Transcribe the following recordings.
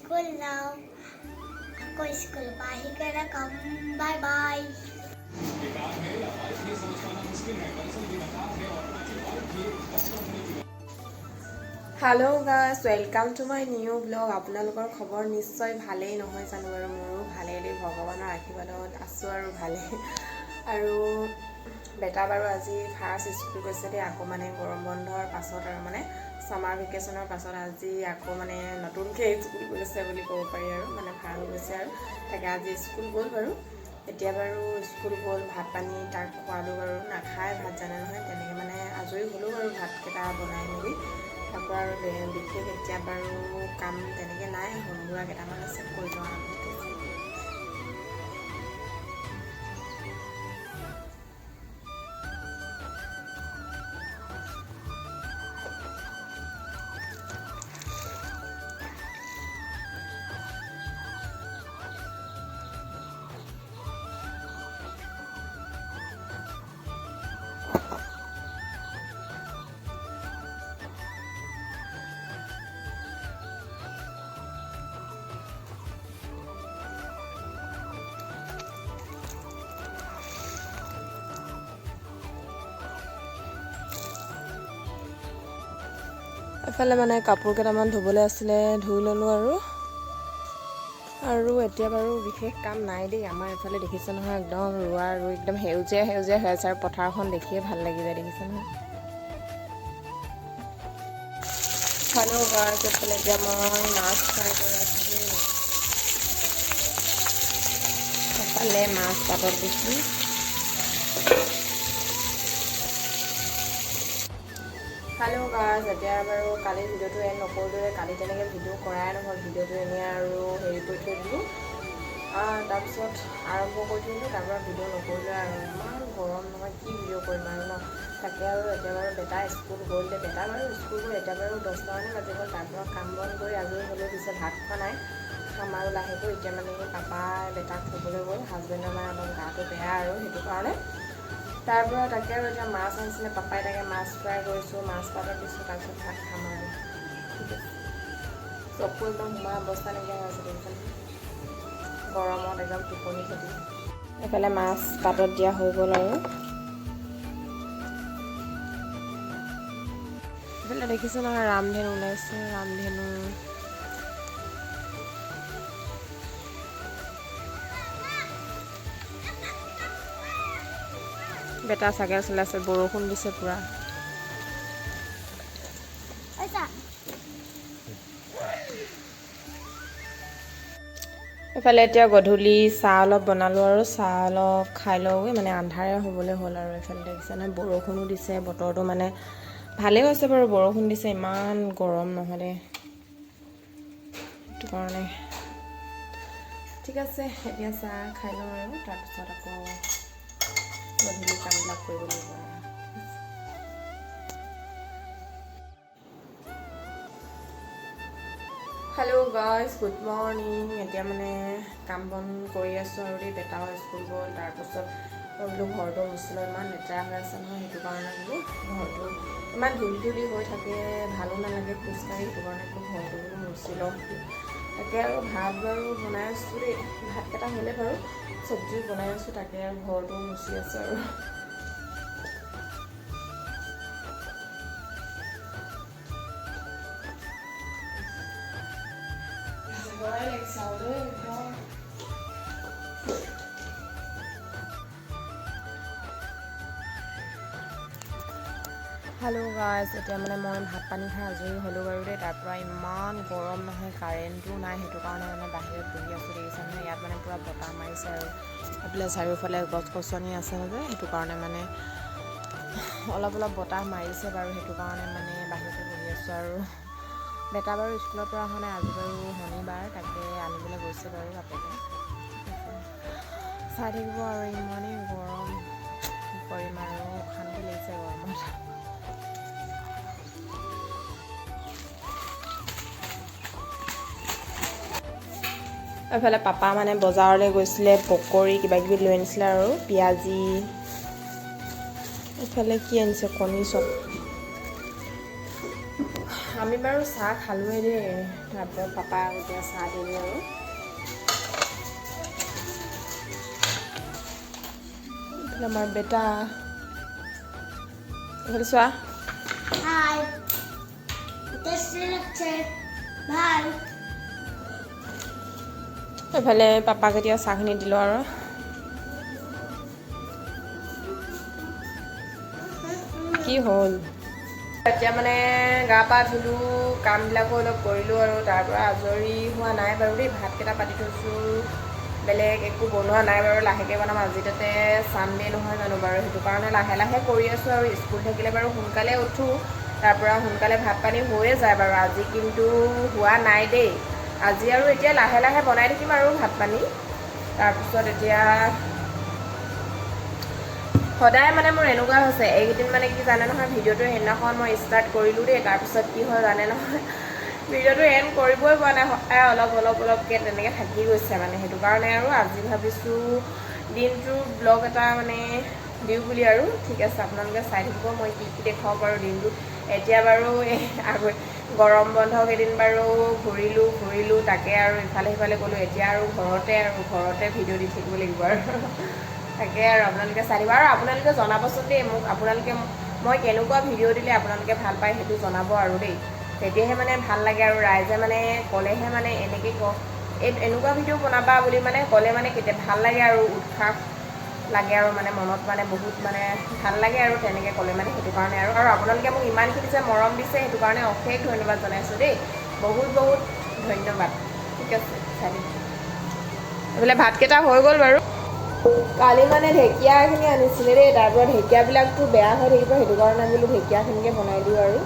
school now. Ako school pa hi kara kam. Bye bye. Hello guys, welcome to my new vlog. আপোনালোকৰ খবৰ নিশ্চয় ভালেই নহয় জানো আৰু মোৰো ভালেই দেই ভগৱানৰ আশীৰ্বাদত আছোঁ আৰু ভালেই আৰু বেটা বাৰু আজি ফাৰ্ষ্ট স্কুল গৈছে দেই আকৌ মানে গৰম বন্ধৰ পাছত আৰু মানে সামাৰ ভেকেশ্যনৰ পাছত আজি আকৌ মানে নতুনকৈ স্কুল গৈছে বুলি ক'ব পাৰি আৰু মানে ভাল গৈছে আৰু তাকে আজি স্কুল গ'ল বাৰু এতিয়া বাৰু স্কুল গ'ল ভাত পানী তাক খোৱালোঁ বাৰু নাখায় ভাত জানে নহয় তেনেকৈ মানে আজৰি হ'লোঁ বাৰু ভাতকেইটা বনাই মেলি তাৰপৰা আৰু বিশেষ এতিয়া বাৰু কাম তেনেকৈ নাই সৰু সুৰা কেইটামান আছে কৰি লওঁ আৰু এফালে মানে কাপোৰ কেইটামান ধুবলৈ আছিলে ধুই ল'লোঁ আৰু এতিয়া বাৰু বিশেষ কাম নাই দেই আমাৰ এফালে দেখিছে নহয় একদম ৰোৱা ৰুই একদম সেউজীয়া সেউজীয়া হৈ আছে আৰু পথাৰখন দেখিয়ে ভাল লাগি যায় দেখিছে নহয় খালোঁ গাছ এফালে এতিয়া মই মাছ ফ্ৰাই কৰি আছোঁ এফালে মাছ পাতত দিছোঁ হেল্ল' গাইজ এতিয়া বাৰু কালি ভিডিঅ'টো এণ্ড নকৰিলোৱে কালি তেনেকৈ ভিডিঅ' কৰাই নহ'ল ভিডিঅ'টো এনেই আৰু হেৰি কৰি থৈ দিলোঁ তাৰপিছত আৰম্ভ কৰি থৈ দিলোঁ তাৰপৰা ভিডিঅ' নকৰিলোৱে আৰু ইমান গৰম নহয় কি ভিডিঅ' কৰিম আৰু ন তাকে আৰু এতিয়া বাৰু বেটা স্কুল গ'ল বেটা বাৰু স্কুল গ'ল এতিয়া বাৰু 10টামানে বাজি গ'ল তাৰপৰা কাম বন কৰি আজৰি হ'লেও পিছে ভাত খোৱা নাই খাম আৰু লাহেকৈ এতিয়া মানে পাপাই বেটাক থ'বলৈ গ'ল হাজবেণ্ডৰ মানে অলপ গাটো বেয়া আৰু সেইটো কাৰণে তাৰপৰা তাকে আৰু এতিয়া মাছ আনিছিলে পাপাই তাকে মাছ ফ্ৰাই কৰিছোঁ মাছ পাতত দিছোঁ তাৰপিছত ভাত খাম আৰু ঠিক আছে চকু একদম সোমাই অৱস্থা নাইকিয়া হৈ আছে দেখোন গৰমত একদম টোপনি খতি এইফালে মাছ পাতত দিয়া হৈ গ'ল আৰু এইফালে দেখিছোঁ নহয় ৰামধেনু ওলাইছে ৰামধেনু বেটা চাইকেল চলাইছে বৰষুণ দিছে পুৰা এইফালে এতিয়া গধূলি চাহ অলপ বনালোঁ আৰু চাহ অলপ খাই লওঁগৈ মানে আন্ধাৰে হ'বলৈ হ'ল আৰু এইফালে দেখিছে নহয় বৰষুণো দিছে বতৰটো মানে ভালেই হৈছে বাৰু বৰষুণ দিছে ইমান গৰম নহ'লে সেইটো কাৰণে ঠিক আছে এতিয়া চাহ খাই লওঁ আৰু তাৰপিছত আকৌ গধূলি কামবিলাক কৰিব লাগিব হেল্ল' গাইজ গুড মৰ্ণিং এতিয়া মানে কাম বন কৰি আছোঁ আৰু দেই বেটাও স্কুল গ'ল তাৰপিছত বোলো ঘৰটো মুচিলোঁ ইমান লেতেৰা হৈ আছে নহয় সেইটো কাৰণে বোলো ঘৰটো ইমান ধূলি হৈ থাকে ভালো নালাগে খোজকাঢ়ি সেইটো কাৰণে বোলো ঘৰটো বোলো মুচি লওঁ তাকে আৰু ভাত বাৰু বনাই আছোঁ দেই ভাতকেইটা হ'লে বাৰু চব্জি বনাই আছোঁ তাকে আৰু ঘৰটো মুচি আছোঁ আৰু হেল্ল' গাইজ এতিয়া মানে মই ভাত পানী খাই আজৰি হ'লোঁ বাৰু দেই তাৰপৰা ইমান গৰম নহয় কাৰেণ্টো নাই সেইটো কাৰণে মানে বাহিৰত বহি আছোঁ দেখিছে নহয় ইয়াত মানে পূৰা বতাহ মাৰিছে আৰু এইফালে চাৰিওফালে গছ গছনি আছে যে সেইটো কাৰণে মানে অলপ বতাহ মাৰিছে বাৰু সেইটো কাৰণে মানে বাহিৰতে বহি আছোঁ আৰু বেটা বাৰু স্কুলৰ পৰা অহা নাই আজি বাৰু শনিবাৰ তাকে আনিবলৈ গৈছে বাৰু বাপেকে চাই থাকিব আৰু ইমানেই গৰম কি কৰিম আৰু অশান্তি লাগিছে গৰমত এইফালে পাপা মানে বজাৰলৈ গৈছিলে পকৰি কিবাকিবি লৈ আনিছিলে আৰু পিঁয়াজি এইফালে কি আনিছে কণী চব আমি বাৰু চাহ খালোঁৱে দেই। তাৰপিছত পাপাক এতিয়া চাহ দিলোঁ আৰু আমাৰ বেটা এইফালে চোৱা। হাই টেষ্টি লাগছে ভাল। এইফালে পাপাক এতিয়া চাহখিনি দিলোঁ আৰু কি হ'ল এতিয়া মানে গা পা ধুলোঁ, কামবিলাকো অলপ কৰিলোঁ আৰু তাৰপৰা আজৰি হোৱা নাই বাৰু দেই। ভাতকেইটা পাতি থৈছোঁ, বেলেগ একো বনোৱা নাই বাৰু, লাহেকৈ বনাম। আজি তাতে ছানডে নহয় জানো বাৰু, সেইটো কাৰণে লাহে লাহে কৰি আছোঁ আৰু। স্কুল থাকিলে বাৰু সোনকালে উঠোঁ, তাৰপৰা সোনকালে ভাত পানী হৈয়ে যায় বাৰু। আজি কিন্তু হোৱা নাই দেই। আজি আৰু এতিয়া লাহে লাহে বনাই থাকিম আৰু ভাত পানী। তাৰপিছত এতিয়া সদায় মানে মোৰ এনেকুৱা হৈছে, এইকেইদিন মানে কি জানে নহয়, ভিডিঅ'টো সেইদিনাখন মই ষ্টাৰ্ট কৰিলোঁ দেই, তাৰপিছত কি হয় জানে নহয়, ভিডিঅ'টো এণ্ড কৰিবই পৰা নাই। সদায় অলপকৈ তেনেকৈ থাকি গৈছে মানে। সেইটো কাৰণে আৰু আজি ভাবিছোঁ দিনটোৰ ব্লগ এটা মানে দিওঁ বুলি আৰু। ঠিক আছে, আপোনালোকে চাই থাকিব মই কি কি দেখাব পাৰোঁ দিনটো। এতিয়া বাৰু এই গৰম বন্ধ কেইদিন বাৰু ঘূৰিলোঁ তাকে আৰু ইফালে সিফালে গ'লোঁ। এতিয়া আৰু ঘৰতে ভিডিঅ' দি থাকিব লাগিব আৰু তাকে আৰু আপোনালোকে চাই দিব। আৰু আপোনালোকে জনাবচোন দেই মোক, মই কেনেকুৱা ভিডিঅ' দিলে আপোনালোকে ভাল পায় সেইটো জনাব আৰু দেই। তেতিয়াহে মানে ভাল লাগে আৰু ৰাইজে মানে ক'লেহে মানে এনেকৈ এনেকুৱা ভিডিঅ' বনাবা বুলি মানে ক'লে মানে কেতিয়া ভাল লাগে আৰু উৎসাহ লাগে আৰু মানে মনত মানে বহুত মানে ভাল লাগে আৰু তেনেকৈ ক'লে মানে। সেইটো কাৰণে আৰু আপোনালোকে মোক ইমানখিনি যে মৰম দিছে সেইটো কাৰণে অশেষ ধন্যবাদ জনাইছোঁ দেই। বহুত বহুত ধন্যবাদ। ঠিক আছে, চাই দিম। এইফালে ভাতকেইটা হৈ গ'ল বাৰু। কালি মানে ঢেকীয়াখিনি আনিছিলে দেই, তাৰপৰা ঢেকীয়াবিলাকতো বেয়া হৈ থাকিব, সেইটো কাৰণে বোলো ঢেকীয়াখিনিকে বনাই দিওঁ আৰু।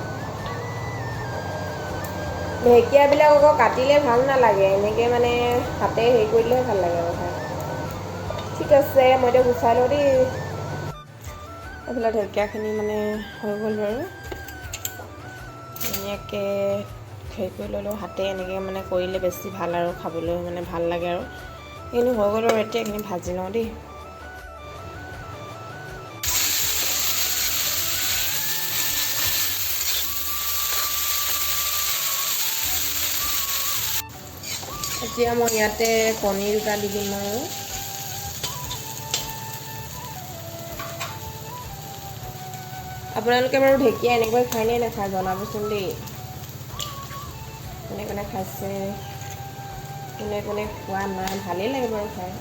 ঢেকীয়াবিলাক আকৌ কাটিলে ভাল নালাগে, এনেকৈ মানে হাতে হেৰি কৰি দিলেহে ভাল লাগে আৰু খাই। ঠিক আছে, মই এতিয়া গুচাই লওঁ দেই। এইফালে ঢেকীয়াখিনি মানে হৈ গ'ল বাৰু। ধুনীয়াকৈ হেৰি কৰি ল'লোঁ, হাতে এনেকৈ মানে কৰিলে বেছি ভাল আৰু খাবলৈ মানে ভাল লাগে আৰু। এইখিনি হৈ গ'ল আৰু, এতিয়া এইখিনি ভাজি লওঁ দেই। এতিয়া মই ইয়াতে কণী দুটা দি দিম আৰু। আপোনালোকে বাৰু ঢেকীয়া এনেকৈ খায়নে নাখায় জনাবচোন দেই। কোনে কোনে খাইছে, কোনে কোনে খোৱা নাই, ভালেই লাগে বাৰু খাই।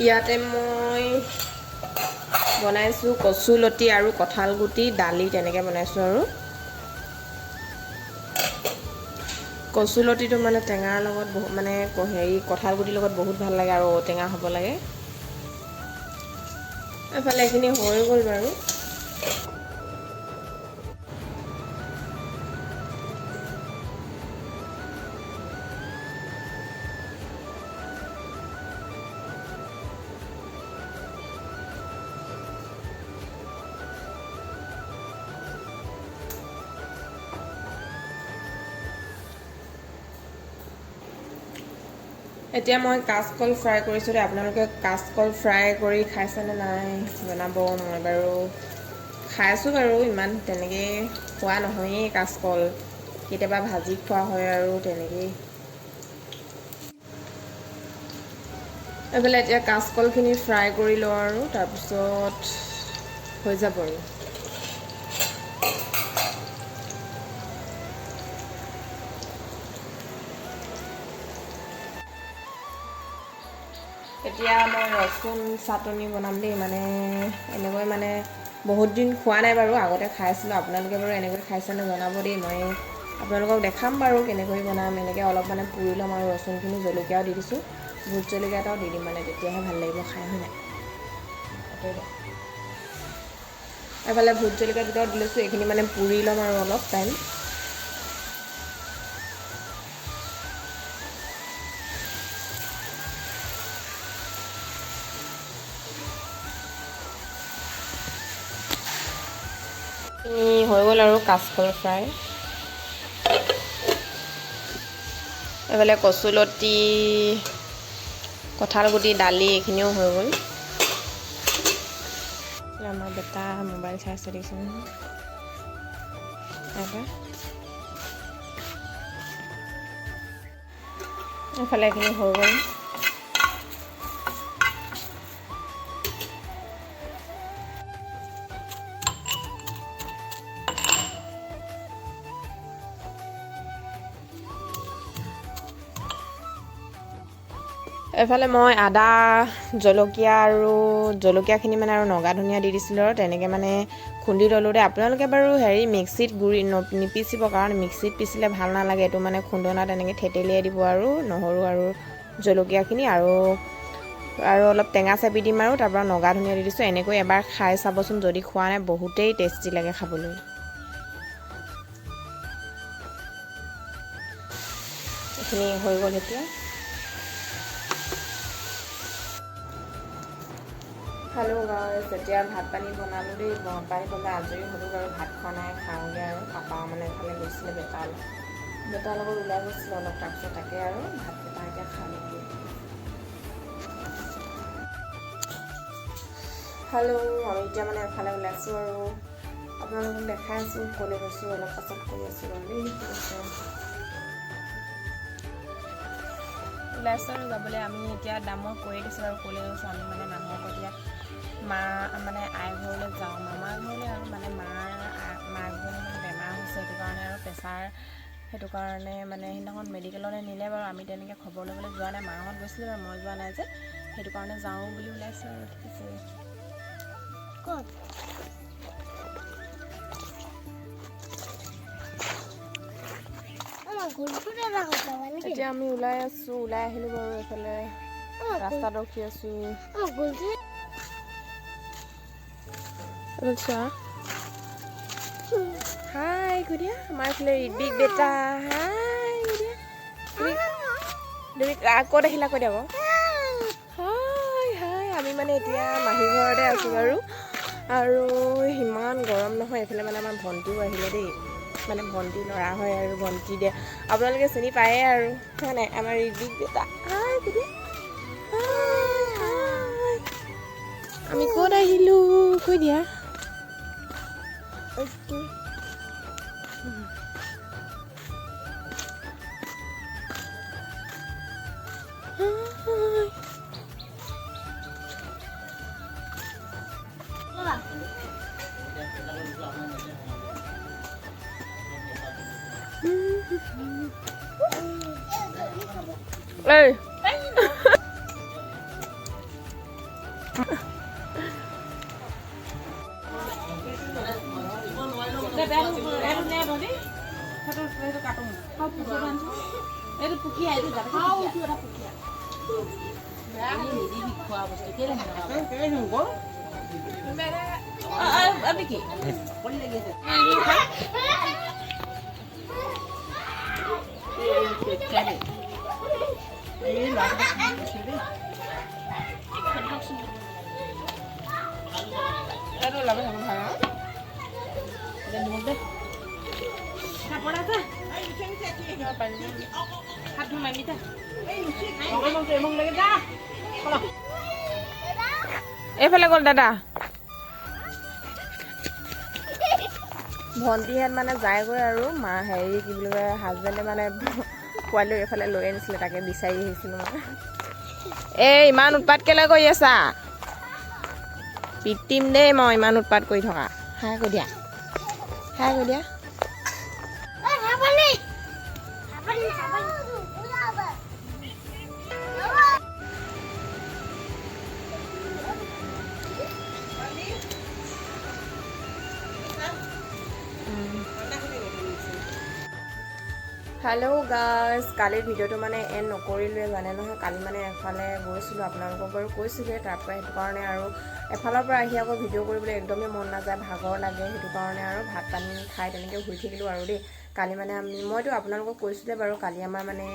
ইয়াতে মই বনাইছোঁ কচুলতি আৰু কঁঠাল গুটি দালি, তেনেকৈ বনাইছোঁ আৰু। কচুলতিটো মানে টেঙাৰ লগত বহুত মানে কঁঠাল গুটিৰ লগত বহুত ভাল লাগে আৰু ঔটেঙা হ'ব লাগে। এইফালে এইখিনি হৈ গ'ল বাৰু। এতিয়া মই কাচকল ফ্ৰাই কৰিছোঁ দেই। আপোনালোকে কাচকল ফ্ৰাই কৰি খাইছেনে নাই জনাব। মই বাৰু খাইছোঁ বাৰু, ইমান তেনেকৈ খোৱা নহয়েই কাচকল, কেতিয়াবা ভাজি খোৱা হয় আৰু তেনেকেই। এইফালে এতিয়া কাচকলখিনি ফ্ৰাই কৰি লওঁ আৰু তাৰপিছত হৈ যাব আৰু। এতিয়া মই ৰচুন চাটনি বনাম দেই, মানে এনেকৈ মানে বহুত দিন খোৱা নাই বাৰু, আগতে খাইছিলোঁ। আপোনালোকে বাৰু এনেকৈ খাইছেনে জনাব দেই। মই আপোনালোকক দেখাম বাৰু কেনেকৈ বনাম। এনেকৈ অলপ মানে পুৰি ল'ম আৰু ৰচুনখিনি, জলকীয়াও দি দিছোঁ, ভোট জলকীয়া এটাও দি দিম মানে, তেতিয়াহে ভাল লাগিব খাই, হয় নাই। এফালে ভোট জলকীয়া দুটাও দি লৈছোঁ, এইখিনি মানে পুৰি ল'ম আৰু অলপ টাইম। হৈ গ'ল আৰু কাচকল ফ্ৰাই। এইফালে কচুলতি, কঁঠাল গুটি, দালি এইখিনিও হৈ গ'ল। আমাৰ বেটা মোবাইল চাই আছে দেখিছে নহয়। এইফালে এইখিনি হৈ গ'ল। এইফালে মই আদা, জলকীয়া আৰু জলকীয়াখিনি মানে আৰু নগা ধনিয়া দি দিছিলোঁ আৰু তেনেকৈ মানে খুন্দি ল'লোঁ দেই। আপোনালোকে বাৰু মিক্সিত গুড়ি নিপিচিব, কাৰণ মিক্সিত পিচিলে ভাল নালাগে। এইটো মানে খুন্দনাত তেনেকৈ থেতেলিয়াই দিব আৰু নহৰু আৰু জলকীয়াখিনি আৰু অলপ টেঙা চেপি দিম আৰু তাৰপৰা নগা ধনিয়া দি দিছোঁ। এনেকৈ এবাৰ খাই চাবচোন, যদি খোৱা নাই বহুতেই টেষ্টি লাগে খাবলৈ। এইখিনি হৈ গ'ল এতিয়া। খালোঁ গাঁৱৰ যেতিয়া ভাত পানী বনালোঁ দেই, ভাত পানী বনাই আজৰি হ'লোঁ বাৰু। ভাত খোৱা নাই, খাওঁগৈ আৰু। পাপা মানে এফালে গৈছিলে বেটাৰ লগত ওলাই গৈছিলে অলপ, তাৰপিছত তাকে আৰু ভাতকেইটা এতিয়া খালোঁ। আমি এতিয়া মানে এফালে ওলাইছোঁ আৰু আপোনালোকক দেখাই আছোঁ ক'লৈ গৈছোঁ। অলপ পাছত কৰি আছোঁ আৰু দেই। ওলাইছোঁ আৰু যাবলৈ। আমি এতিয়া দামক কৈ দিছোঁ আৰু ক'লৈ গৈছোঁ। আমি মানে মানুহক এতিয়া মানে আই ঘৰলৈ যাওঁ, মামাৰ ঘৰলৈ আৰু মানে মাকজনী মানে বেমাৰ হৈছে, সেইটো কাৰণে আৰু প্ৰেছাৰ, সেইটো কাৰণে মানে সেইদিনাখন মেডিকেললৈ নিলে বাৰু। আমি তেনেকৈ খবৰ ল'বলৈ যোৱা নাই, মাহঁত গৈছিলে বাৰু, মই যোৱা নাই যে, সেইটো কাৰণে যাওঁ বুলি ওলাইছোঁ আৰু। ঠিক আছে, ক'ত এতিয়া আমি ওলাই আছোঁ। ওলাই আহিলোঁ বাৰু। এইফালে ৰাস্তাত ৰখি আছোঁ। হাই গুডিয়া, আমাৰ এইফালে ঋদ্বিক বেটা। হাই গুডিয়া, তুমি ক'ত আহিলা কৈ দিয়া বাৰু। হাই, আমি মানে এতিয়া মাহী ঘৰতে আছোঁ বাৰু। আৰু ইমান গৰম নহয়। এইফালে মানে আমাৰ ভণ্টিও আহিলে দেই, মানে ভণ্টি ল'ৰা হয় আৰু ভণ্টি দিয়ে আপোনালোকে চিনি পায়েই আৰু, হয় নাই, আমাৰ ঋদ্বিক বেটা। হাই গুডিয়া, আমি ক'ত আহিলোঁ কৈ দিয়া। Ê এইফালে গ'ল দাদা। ভণ্টিহঁত মানে যায়গৈ আৰু মা কি বুলি কয়, হাজবেণ্ডে মানে পোৱালি এইফালে লৈ আনিছিলে, তাকে বিচাৰি আহিছিলোঁ মানে। ইমান উৎপাত কেলৈ কৰি আছা? পিটিম দেই মই ইমান উৎপাত কৰি থকা। হাই কৈ দিয়া, হাই কৈ দিয়া। হেল্ল' গাইজ, কালিৰ ভিডিঅ'টো মানে এণ্ড নকৰিলোৱে জানে নহয়। কালি মানে এফালে গৈছিলোঁ, আপোনালোকক বাৰু কৈছোঁগৈ। তাৰপৰা সেইটো কাৰণে আৰু এফালৰ পৰা আহি আকৌ ভিডিঅ' কৰিবলৈ একদমেই মন নাযায়, ভাগৰ লাগে। সেইটো কাৰণে আৰু ভাত পানী খাই তেনেকৈ শুই থাকিলোঁ আৰু দেই। কালি মানে মইতো আপোনালোকক কৈছোঁলে বাৰু, কালি আমাৰ মানে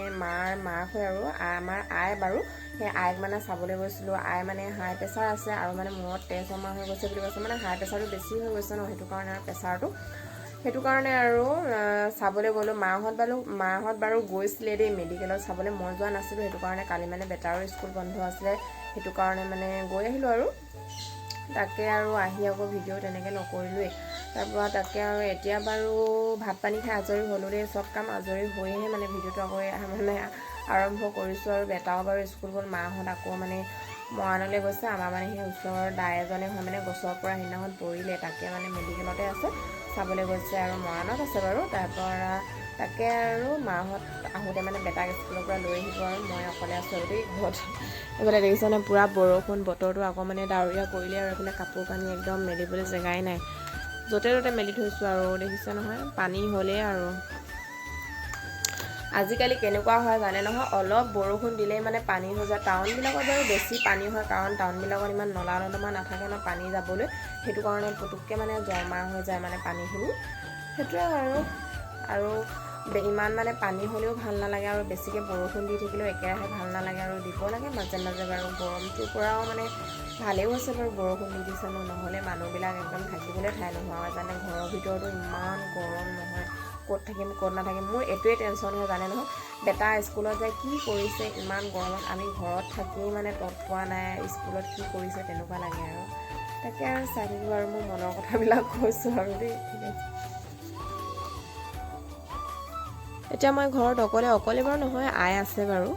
মাক হয় আৰু আমাৰ আই বাৰু, সেই আইক মানে চাবলৈ গৈছিলোঁ। আই মানে হাই প্ৰেছাৰ আছে আৰু মানে মূৰত তেজ জমা হৈ গৈছে বুলি কৈছে, মানে হাই প্ৰেছাৰটো বেছি হৈ গৈছে ন, সেইটো কাৰণে আৰু প্ৰেছাৰটো, সেইটো কাৰণে আৰু চাবলৈ গ'লোঁ। মাহঁত বাৰু গৈছিলে দেই মেডিকেলত চাবলৈ, মই যোৱা নাছিলোঁ। সেইটো কাৰণে কালি মানে বেটাৰো স্কুল বন্ধ আছিলে, সেইটো কাৰণে মানে গৈ আহিলোঁ আৰু তাকে আৰু আহি আকৌ ভিডিঅ' তেনেকৈ নকৰিলোৱেই। তাৰপৰা তাকে আৰু এতিয়া বাৰু ভাত পানী খাই আজৰি হ'লোঁ দেই, চব কাম আজৰি হৈহে মানে ভিডিঅ'টো আকৌ মানে আৰম্ভ কৰিছোঁ। আৰু বেটাও বাৰু স্কুল গ'ল, মাহঁত আকৌ মানে মৰাণলৈ গৈছে। আমাৰ মানে সেই ওচৰৰ দাই এজনে হয় মানে গছৰ পৰা সেইদিনাখন পৰিলে, তাকে মানে মেডিকেলতে আছে, চাবলৈ গৈছে আৰু মৰাণত আছে বাৰু। তাৰপৰা তাকে আৰু মাহঁত আহোঁতে মানে বেটাক স্কুলৰ পৰা লৈ আহিব আৰু মই অকলে আছোঁ আৰু দেই ঘৰত। এইফালে দেখিছেনে পূৰা বৰষুণ, বতৰটো আকৌ মানে ডাৱৰীয়া কৰিলে আৰু এইফালে কাপোৰ কানি একদম মেলিবলৈ জেগাই নাই, য'তে ত'তে মেলি থৈছোঁ আৰু দেখিছে নহয়, পানী হ'লেই আৰু। আজিকালি কেনেকুৱা হয় জানে নহয়, অলপ বৰষুণ দিলেই মানে পানী হৈ যায়। টাউনবিলাকত বাৰু বেছি পানী হয়, কাৰণ টাউনবিলাকত ইমান নলা নৰ্দমা নাথাকে ন পানী যাবলৈ, সেইটো কাৰণে পুটুককৈ মানে জমা হৈ যায় মানে পানীখিনি, সেইটোৱে আৰু ইমান মানে পানী হ'লেও ভাল নালাগে, আৰু বেছিকৈ বৰষুণ দি থাকিলেও একেৰাহে ভাল নালাগে, আৰু দিব লাগে মাজে মাজে বাৰু। গৰমটোৰ পৰাও মানে ভালেও হৈছে বাৰু বৰষুণ দি দিছে ন, নহ'লে মানুহবিলাক একদম থাকিবলৈ ঠাই নোহোৱা হয় জানে, ঘৰৰ ভিতৰতো ইমান গৰম নহয়, ক'ত থাকিম ক'ত নাথাকিম, মোৰ এইটোৱে টেনশ্যন হয় জানে নহয়। বেটা স্কুলত যায় কি কৰিছে ইমান গৰমত, আমি ঘৰত থাকি মানে তত পোৱা নাই, স্কুলত কি কৰিছে তেনেকুৱা লাগে আৰু। তাকে আৰু চাই থাকিব আৰু মোৰ মনৰ কথাবিলাক কৈছোঁ আৰু দেই, ঠিক আছে। এতিয়া মই ঘৰত অকলে বাৰু নহয়, আই আছে বাৰু।